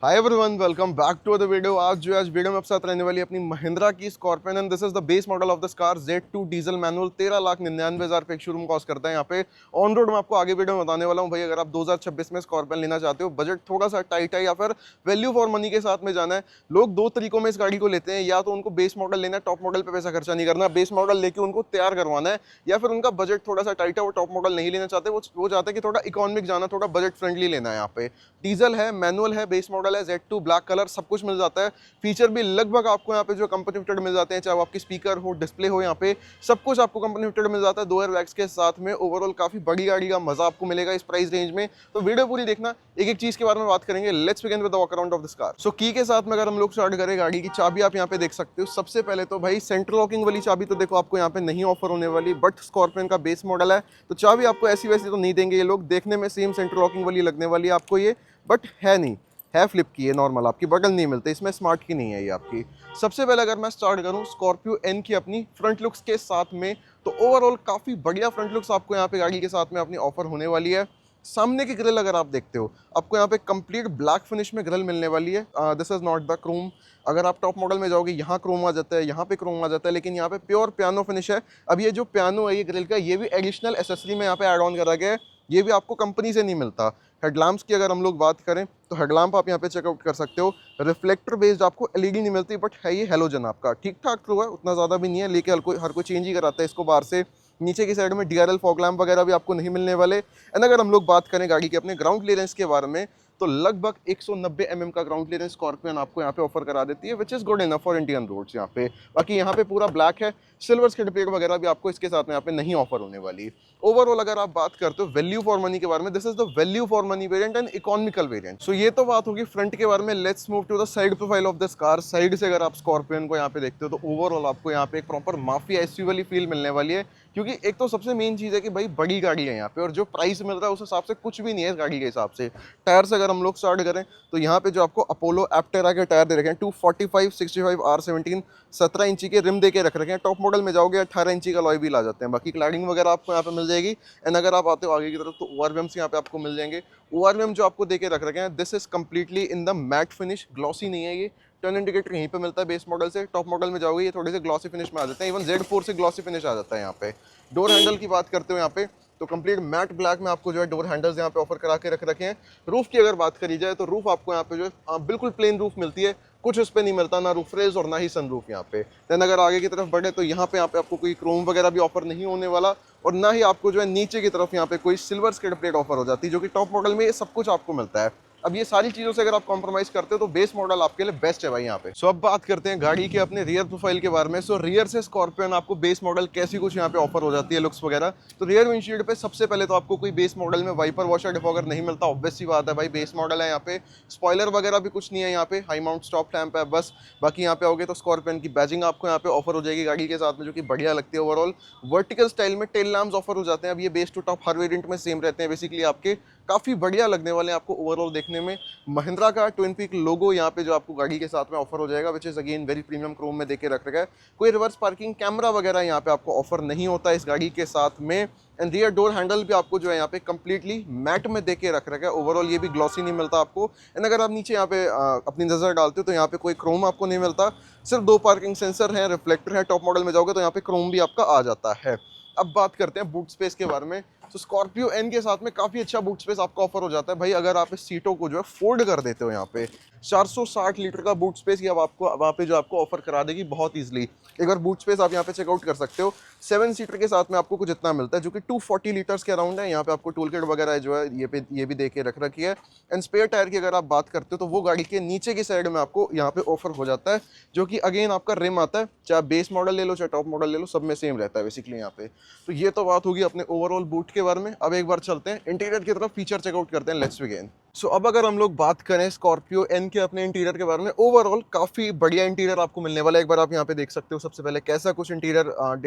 Hi everyone, welcome back to the video. आज video में आपके साथ रहने वाली है अपनी महिंद्रा की Scorpion and this is the base model of this car Z2 diesel manual. 13,99,000 रुपए शोरूम कॉस्ट करता है। यहाँ पे ऑन रोड में आपको आगे वीडियो में बताने वाला हूँ भाई। अगर आप 2026 में स्कॉर्पियन लेना चाहते हो, बजट थोड़ा सा टाइट है या फिर वैल्यू फॉर मनी के साथ में जाना है, लोग दो तरीकों में इस गाड़ी को लेते हैं। या तो उनको बेस मॉडल लेना है, टॉप मॉडल पे पैसा खर्चा नहीं करना, बेस मॉडल लेके उनको तैयार करवाना है। या फिर उनका बजट थोड़ा सा टाइट है, वो टॉप मॉडल नहीं लेना चाहते, वो चाहते हैं कि थोड़ा इकोनॉमिक जाना, थोड़ा बजट फ्रेंडली लेना है। यहाँ पे डीजल है, मैनुअल है, बेस मॉडल है, Z2 ब्लैक कलर, सब कुछ मिल जाता है। फीचर भी लगभग आपको यहाँ पे जो कंपनी फिटेड मिल जाते हैं, चाहे वो आपकी स्पीकर हो, डिस्प्ले हो, यहाँ पे सब कुछ आपको कंपनी फिटेड मिल जाता है। 2 एयरबैग्स के साथ में ओवरऑल काफी बड़ी गाड़ी का मजा आपको मिलेगा इस प्राइस रेंज में। तो वीडियो पूरी देखना, एक एक चीज के बारे में बात करेंगे। Let's begin with the walk around of this car. So key के साथ में अगर हम लोग स्टार्ट करें, गाड़ी की चाबी आप यहाँ पे देख सकते हो। सबसे पहले तो भाई सेंट्रल लॉकिंग वाली चाबी तो देखो आपको यहाँ पे नहीं ऑफर होने वाली, बट स्कॉर्पियन का बेस मॉडल है तो चाबी आपको ऐसी वैसी तो नहीं देंगे ये लोग। देखने में सेम सेंट्रल लॉकिंग वाली लगने वाली है आपको ये, बट है नहीं, है फ्लिप की है, नॉर्मल आपकी बटन नहीं मिलते इसमें, स्मार्ट की नहीं है ये आपकी। सबसे पहले अगर मैं स्टार्ट करूं स्कॉर्पियो एन की अपनी फ्रंट लुक्स के साथ में, तो ओवरऑल काफ़ी बढ़िया फ्रंट लुक्स आपको यहाँ पे गाड़ी के साथ में अपनी ऑफर होने वाली है। सामने की ग्रिल अगर आप देखते हो, आपको यहाँ पे कंप्लीट ब्लैक फिनिश में ग्रिल मिलने वाली है। This is not the Chrome. अगर आप टॉप मॉडल में जाओगे यहाँ क्रोम आ जाता है, यहाँ पे क्रोम आ जाता है, लेकिन यहाँ पे प्योर पियानो फिनिश है। अब ये जो पियानो है ये ग्रिल का, ये भी एडिशनल एसेसरी में यहाँ पे एड ऑन करा गया है, ये भी आपको कंपनी से नहीं मिलता। हेडलैम्प्स की अगर हम लोग बात करें तो हेडलैम्प आप यहाँ पे चेकआउट कर सकते हो। रिफ्लेक्टर बेस्ड आपको एलईडी नहीं मिलती, बट है ये हेलोजन आपका, ठीक ठाक थ्रू है, उतना ज़्यादा भी नहीं है, लेकिन हर कोई चेंज ही कराता है इसको बाहर से। नीचे की साइड में DRL फॉग लैम्प वगैरह भी आपको नहीं मिलने वाले। एंड अगर हम लोग बात करें गाड़ी के अपने ग्राउंड क्लियरेंस के बारे में, तो लगभग 190 mm का ग्राउंड क्लियरेंस स्कॉर्पियन आपको यहाँ पे ऑफर करा देती है, which is good enough for Indian roads. यहाँ पे बाकी यहाँ पे पूरा ब्लैक है, सिल्वर स्किड प्लेट वगैरह भी आपको इसके साथ में यहाँ पे नहीं ऑफर होने वाली। ओवरऑल अगर आप बात करते हो वैल्यू फॉर मनी के बारे में, this is the value for money variant and economical variant. So ये तो बात होगी फ्रंट के बारे में। Let's move to the side profile of this car. Side से अगर आप स्कॉर्पियन को यहाँ पे देखते हो तो ओवरऑल आपको यहाँ पे एक प्रॉपर माफिया एसयूवी वाली फील मिलने वाली है, क्योंकि एक तो सबसे मेन चीज़ है कि भाई बड़ी गाड़ी है यहाँ पे, और जो प्राइस मिल रहा है उस हिसाब से कुछ भी नहीं है इस गाड़ी के हिसाब से। टायर से अगर हम लोग स्टार्ट करें तो यहाँ पे जो आपको अपोलो एप्टेरा के टायर दे रखे हैं 245/65 R17, 17 इंची के रिम दे के रख रखे हैं। टॉप मॉडल में जाओगे 18 इंची का अलॉय व्हील आ जाते हैं। बाकी क्लैडिंग वगैरह आपको यहाँ पे मिल जाएगी। एंड अगर आप आते हो आगे की तरफ तो ORVMs यहाँ पे आपको मिल जाएंगे। ORVM जो आपको दे के रख रखे हैं, this is completely in the matte finish, glossy नहीं है ये। टर्न इंडिकेटर यहीं पे मिलता है बेस मॉडल से, टॉप मॉडल में जाओगे ये थोड़े से ग्लॉसी फिनिश में आ जाते हैं। इवन Z4 से ग्लॉसी फिनिश आ जाता है यहाँ पे। डोर हैंडल की बात करते हो यहाँ पे तो कंप्लीट मैट ब्लैक में आपको जो है डोर हैंडल्स यहाँ पे ऑफर करा के रख रखे हैं। रूफ की अगर बात करी जाए तो रूफ आपको यहाँ पे जो है बिल्कुल प्लेन रूफ मिलती है, कुछ उस पर नहीं मिलता, ना रूफ रेज और ना ही सन रूफ यहाँ पे। देन अगर आगे की तरफ बढ़े तो यहाँ पे आपको कोई क्रोम वगैरह भी ऑफर नहीं होने वाला, और ना ही आपको जो है नीचे की तरफ यहाँ पे कोई सिल्वर स्किड प्लेट ऑफर हो जाती है, जो कि टॉप मॉडल में ये सब कुछ आपको मिलता है। अब ये सारी चीजों से अगर आप कॉम्प्रोमाइज करते हो तो बेस मॉडल आपके लिए बेस्ट है भाई यहाँ पे। सो अब बात करते हैं गाड़ी के अपने रियर प्रोफाइल के बारे में। सो रियर से स्कॉर्पियन आपको बेस मॉडल कैसी कुछ यहाँ पे ऑफर हो जाती है लुक्स वगैरह। तो रियर विंडशील्ड पे सबसे पहले तो आपको कोई बेस मॉडल में वाइपर वॉशर डिफॉगर नहीं मिलता, ऑब्वियस सी बात है भाई, बेस मॉडल है यहाँ पे। स्पॉइलर वगैरह भी कुछ नहीं है यहाँ पे, हाई माउंट स्टॉप लैंप है बस। बाकी यहाँ पे आओगे तो स्कॉर्पियन की बैजिंग आपको यहाँ पे ऑफर हो जाएगी गाड़ी के साथ में, जो कि बढ़िया लगती है ओवरऑल। वर्टिकल स्टाइल में टेल लैम्प्स ऑफर हो जाते हैं। अब ये बेस टू टॉप हर वेरिएंट में सेम रहते हैं बेसिकली आपके, काफ़ी बढ़िया लगने वाले हैं आपको ओवरऑल देखने में। महिंद्रा का ट्विन पीक लोगो यहाँ पे जो आपको गाड़ी के साथ में ऑफर हो जाएगा, which is again very premium Chrome में देके रख रखा है। कोई रिवर्स पार्किंग कैमरा वगैरह यहाँ पे आपको ऑफर नहीं होता है इस गाड़ी के साथ में। एंड रियर डोर हैंडल भी आपको जो है यहाँ पे कंप्लीटली मैट में देके रख रखा है ओवरऑल, ये भी ग्लॉसी नहीं मिलता आपको। एंड अगर आप नीचे यहाँ पे अपनी नज़र डालते हो तो यहाँ पे कोई क्रोम आपको नहीं मिलता, सिर्फ 2 पार्किंग सेंसर हैं, रिफ्लेक्टर है। टॉप मॉडल में जाओगे तो यहाँ पे क्रोम भी आपका आ जाता है। अब बात करते हैं बूट स्पेस के बारे में। तो स्कॉर्पियो एन के साथ में काफ़ी अच्छा बूट स्पेस आपको ऑफर हो जाता है भाई। अगर आप इस सीटों को जो है फोल्ड कर देते हो, यहाँ पे 460 लीटर का बूट स्पेस ये अब आपको वहाँ पे जो आपको ऑफर करा देगी बहुत ईजिली। एक बार बूट स्पेस आप यहाँ पे चेकआउट कर सकते हो। 7 सीटर के साथ में आपको कुछ इतना मिलता है, जो कि 240 लीटर्स के अराउंड है। यहाँ पे आपको टूल किट वगैरह जो है ये भी दे के रख रखी है। एंड स्पेयर टायर की अगर आप बात करते हो तो वो गाड़ी के नीचे की साइड में आपको यहाँ पे ऑफर हो जाता है, जो कि अगेन आपका रिम आता है, चाहे बेस मॉडल ले लो चाहे टॉप मॉडल ले लो, सब में सेम रहता है बेसिकली यहाँ पे। तो ये तो बात होगी अपने ओवरऑल बूट के बारे में। अब एक बार चलते हैं इंटीरियर की तरफ, फीचर चेकआउट करते हैं। Let's begin. सो अब अगर हम लोग बात करें स्कॉर्पियो एन के अपने इंटीरियर के बारे में, ओवरऑल काफ़ी बढ़िया इंटीरियर आपको मिलने वाला है। एक बार आप यहाँ पे देख सकते हो सबसे पहले कैसा कुछ इंटीरियर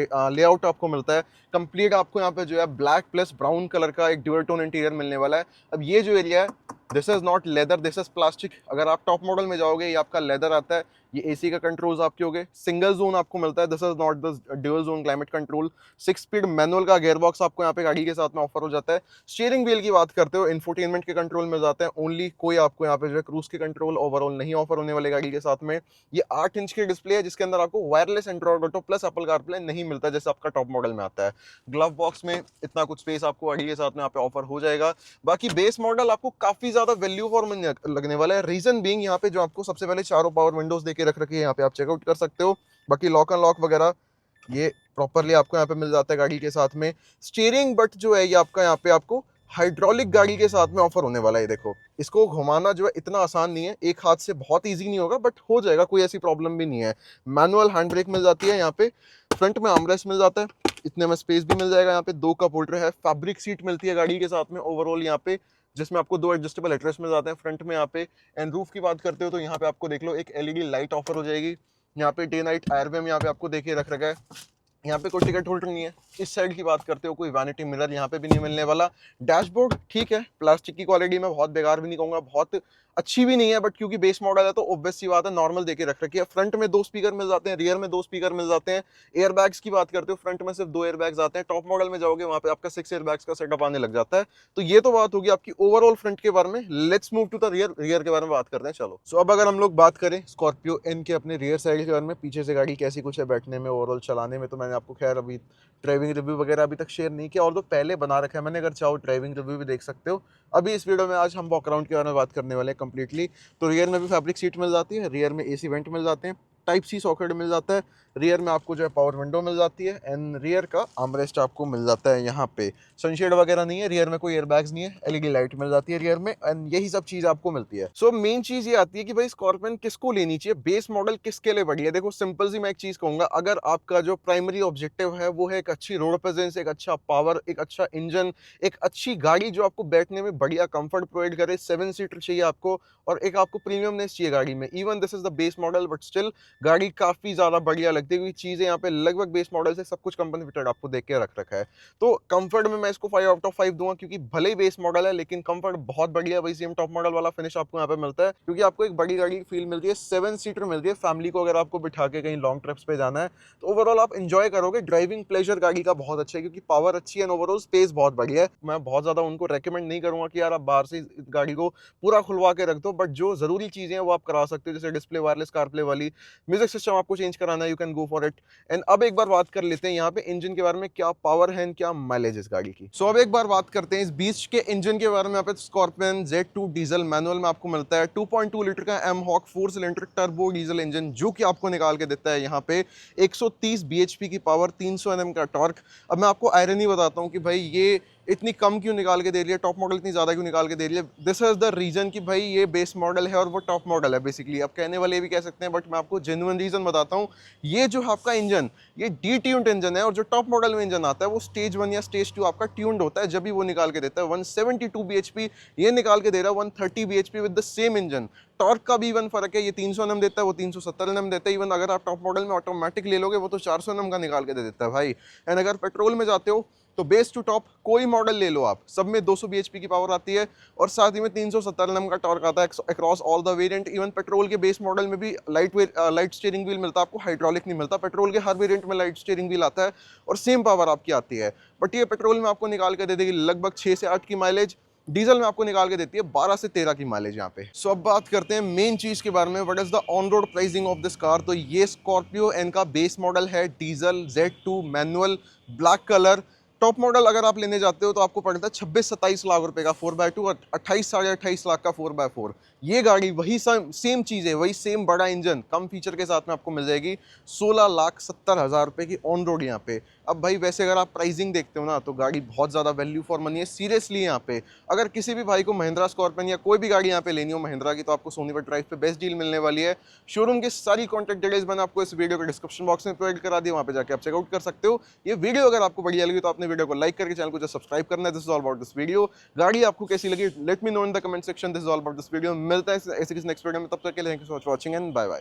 लेआउट आपको मिलता है। कंप्लीट आपको यहाँ पे जो है ब्लैक प्लस ब्राउन कलर का एक ड्यूअल टोन इंटीरियर मिलने वाला है। अब ये जो एरिया है, this is not leather, this is plastic. अगर आप टॉप मॉडल में जाओगे ये आपका लेदर आता है। ये एसी का कंट्रोल्स आपके हो गए, सिंगल जोन आपको मिलता है, this is not the dual zone climate control. 6 speed manual का गियर बॉक्स आपको यहाँ पे गाड़ी के साथ में ऑफर हो जाता है। स्टीयरिंग व्हील की बात करते हो, इंफोटेनमेंट के कंट्रोल मिल जाता जाते हैं ओनली, कोई आपको यहाँ पे जो है क्रूज के कंट्रोल ओवरऑल नहीं ऑफर होने वाले गाड़ी के साथ में। ये 8 इंच की डिस्प्ले है जिसके अंदर आपको wireless Android auto plus Apple CarPlay नहीं मिलता जैसे आपका टॉप मॉडल में आता है। ग्लव बॉक्स में इतना कुछ स्पेस आपको गाड़ी के साथ में यहाँ पे ऑफर हो जाएगा। बाकी बेस मॉडल आपको काफी ज्यादा वैल्यू फॉर मनी लगने वाला है। रीजन बीइंग यहाँ पे जो आपको सबसे पहले चारों पावर विंडोज देके रख रखी है, यहाँ पे आप चेकआउट कर सकते हो। बाकी लॉक अनलॉक वगैरह ये प्रॉपरली आपको यहाँ पे मिल जाता है गाड़ी के साथ में। स्टीयरिंग बट जो है ये आपका यहाँ पे आपको हाइड्रोलिक गाड़ी के साथ में ऑफर होने वाला है। देखो इसको घुमाना जो है इतना आसान नहीं है, एक हाथ से बहुत इजी नहीं होगा बट हो जाएगा, कोई ऐसी प्रॉब्लम भी नहीं है। मैनुअल हैंड ब्रेक मिल जाती है यहाँ पे, फ्रंट में आर्मरेस्ट मिल जाता है, इतने में स्पेस भी मिल जाएगा। यहाँ पे 2 कप होल्डर है, फैब्रिक सीट मिलती है गाड़ी के साथ में ओवरऑल यहाँ पे, जिसमें आपको 2 एडजस्टेबल हेडरेस्ट मिल जाते हैं फ्रंट में यहाँ पे। एंड रूफ की बात करते हो तो यहाँ पे आपको देख लो एक एलईडी लाइट ऑफर हो जाएगी। यहाँ पे डे नाइट एयरवेम यहाँ पे आपको देखिए रख रखा है। यहाँ पे कोई टिकट होल्डर नहीं है। इस साइड की बात करते हो कोई वैनिटी मिरर यहाँ पे भी नहीं मिलने वाला। डैशबोर्ड ठीक है, प्लास्टिक की क्वालिटी में बहुत बेकार भी नहीं कहूँगा, बहुत अच्छी भी नहीं है, बट क्योंकि बेस मॉडल है तो ऑब्वियस सी बात है नॉर्मल देके रख रखी है। फ्रंट में 2 स्पीकर मिल जाते हैं, रियर में 2 स्पीकर मिल जाते हैं। एयर बैग्स की बात करते हो फ्रंट में सिर्फ 2 एयर बैग्स आते हैं, टॉप मॉडल में जाओगे वहाँ पे आपका 6 एयर बैग्स का सेटअप आने लग जाता है। तो ये तो बात होगी आपकी ओवरऑल फ्रंट के बारे में। Let's move to the rear, rear के बारे में बात करते हैं चलो। सो अब अगर हम लोग बात करें स्कॉर्पियो एन के अपने रियर साइड के बारे में, पीछे से गाड़ी कैसी कुछ है बैठने में, ओवरऑल चलाने में, तो मैंने आपको खैर अभी ड्राइविंग रिव्यू वगैरह अभी तक शेयर नहीं किया, और तो पहले बना रखा है मैंने, अगर चाहो ड्राइविंग रिव्यू भी देख सकते हो। अभी इस वीडियो में आज हम वॉक अराउंड के बारे में बात करने वाले हैं कंप्लीटली। तो रियर में भी फैब्रिक सीट मिल जाती है, रियर में एसी वेंट मिल जाते हैं, टाइप सी सॉकेट मिल जाता है, रियर में आपको जो है पावर विंडो मिल जाती है, एंड रियर का आर्मरेस्ट आपको मिल जाता है यहाँ पे। सनशेड वगैरह नहीं है, रियर में कोई एयरबैग्स नहीं है, एलईडी लाइट मिल जाती है रियर में, एंड यही सब चीज आपको मिलती है। सो मेन चीज ये आती है कि भाई स्कॉर्पियन किसको लेनी चाहिए, बेस मॉडल किसके लिए बढ़िया है। देखो सिंपल सी मैं एक चीज कहूंगा, अगर आपका जो प्राइमरी ऑब्जेक्टिव है वो है एक अच्छी रोड प्रेजेंस, एक अच्छा पावर, एक अच्छा इंजन, एक अच्छी गाड़ी जो आपको बैठने में बढ़िया कंफर्ट प्रोवाइड करे, 7 सीटर चाहिए आपको, और एक आपको प्रीमियमनेस चाहिए गाड़ी में। Even this is the base model but still गाड़ी काफी ज्यादा बढ़िया लगती है, क्योंकि चीजें यहाँ पे लगभग बेस मॉडल से सब कुछ कंपनी फिटेड आपको देख के रख रखा है। तो कंफर्ट में मैं इसको 5 आउट ऑफ 5 दूंगा, क्योंकि भले ही बेस मॉडल है लेकिन कंफर्ट बहुत बढ़िया है। वही सेम टॉप मॉडल वाला फिनिश आपको यहाँ पे मिलता है, क्योंकि आपको एक बड़ी गाड़ी की फील मिलती है, 7 सीटर मिलती है। फैमिली को अगर आपको बिठा के कहीं लॉन्ग ट्रिप्स पे जाना है तो ओवरऑल आप एंजॉय करोगे। ड्राइविंग प्लेजर गाड़ी का बहुत अच्छा है, क्योंकि पावर अच्छी है, ओवरऑल स्पेस बहुत बढ़िया है। मैं बहुत ज्यादा उनको रेकमेंड नहीं करूंगा कि यार आप बाहर से गाड़ी को पूरा खुलवा के रख दो, बट जो जरूरी चीजें हैं वो आप करा सकते हो, जैसे डिस्प्ले वायरलेस कारप्ले वाली, म्यूजिक सिस्टम आपको चेंज कराना है, you can go for it. And अब एक बार बात कर लेते हैं यहाँ पे इंजन के बारे में, क्या पावर है, क्या माइलेज इस गाड़ी की। सो अब एक बार बात करते हैं इस बीच के इंजन के बारे में। यहाँ पे स्कॉर्पियन Z2 डीजल मैनुअल में आपको मिलता है 2.2 लीटर का mHawk 4 cylinder turbo diesel engine, जो कि आपको निकाल के देता है यहाँ पे 130 bhp की पावर, 300 Nm का टॉर्क। अब मैं आपको आयरनी बताता हूँ कि भाई ये इतनी कम क्यों निकाल के दे रही है, टॉप मॉडल इतनी ज्यादा क्यों निकाल के दे रही है। दिस इज द रीजन कि भाई ये बेस मॉडल है और वो टॉप मॉडल है बेसिकली। आप कहने वाले भी कह सकते हैं, बट मैं आपको जेन्युइन रीजन बताता हूँ। ये जो आपका इंजन, ये डी ट्यून्ड इंजन है, और जो टॉप मॉडल में इंजन आता है वो स्टेज 1 या स्टेज 2 आपका ट्यून्ड होता है, जब भी वो निकाल के देता है। 172 bhp ये निकाल के दे रहा है, 130 bhp with the same engine. Torque का भी इवन फर्क है, ये 300 Nm देता है, वो 370 Nm देता है। इवन अगर आप टॉप मॉडल में ऑटोमेटिक ले लोगे वो तो 400 Nm का निकाल के दे देता है भाई। एंड अगर पेट्रोल में जाते हो तो बेस टू टॉप कोई मॉडल ले लो आप, सब में 200 bhp की पावर आती है, और साथ ही में 370 Nm का टॉर्क आता है across all the variant. Even petrol के बेस मॉडल में भी लाइट स्टीयरिंग व्हील मिलता है आपको, हाइड्रोलिक नहीं मिलता। पेट्रोल के हर वेरिएंट में लाइट स्टीयरिंग व्हील आता है और सेम पावर आपकी आती है, बट ये पेट्रोल में आपको निकाल के दे देगी लगभग 6 से 8 की माइलेज, डीजल में आपको निकाल के देती है 12 से 13 की माइलेज यहाँ पे। सो अब बात करते हैं मेन चीज के बारे में, what is the on road pricing of this car. तो ये स्कॉर्पियो एन का बेस मॉडल है, diesel Z2 manual, black colour. Top model अगर आप लेने जाते हो तो आपको पड़ता है 26-27 लाख रुपए का 4x2 और 28-28.5 लाख का 4x4। ये गाड़ी वही सेम चीज़ है, वही सेम बड़ा इंजन कम फीचर के साथ में आपको मिल जाएगी 16,70,000 रुपए की ऑन रोड यहाँ पे। अब भाई वैसे अगर आप प्राइसिंग देखते हो ना तो गाड़ी बहुत ज़्यादा वैल्यू फॉर मनी है सीरियसली यहाँ पे। अगर किसी भी भाई को महिंद्रा स्कॉर्पियन या कोई भी गाड़ी यहाँ पे लेनी हो महिंद्रा की, तो आपको सोनीपत ड्राइव पे बेस्ट डील मिलने वाली है। शोरूम की सारी कॉन्टैक्ट डिटेल्स मैंने आपको इस वीडियो के डिस्क्रिप्शन बॉक्स में प्रोवाइड करा दी, वहाँ पे जाकर आप चेकआउट कर सकते हो। ये वीडियो अगर आपको बढ़िया लगी तो आपने वीडियो को लाइक करके चैनल को जस्ट सब्सक्राइब करना है। This is all about this video. गाड़ी आपको कैसी लगी let me know in the comment section. This is all about this video. मिलता है ऐसे किसी नेक्स्ट वीडियो में, तब तक के लिए thank you so much watching and bye bye.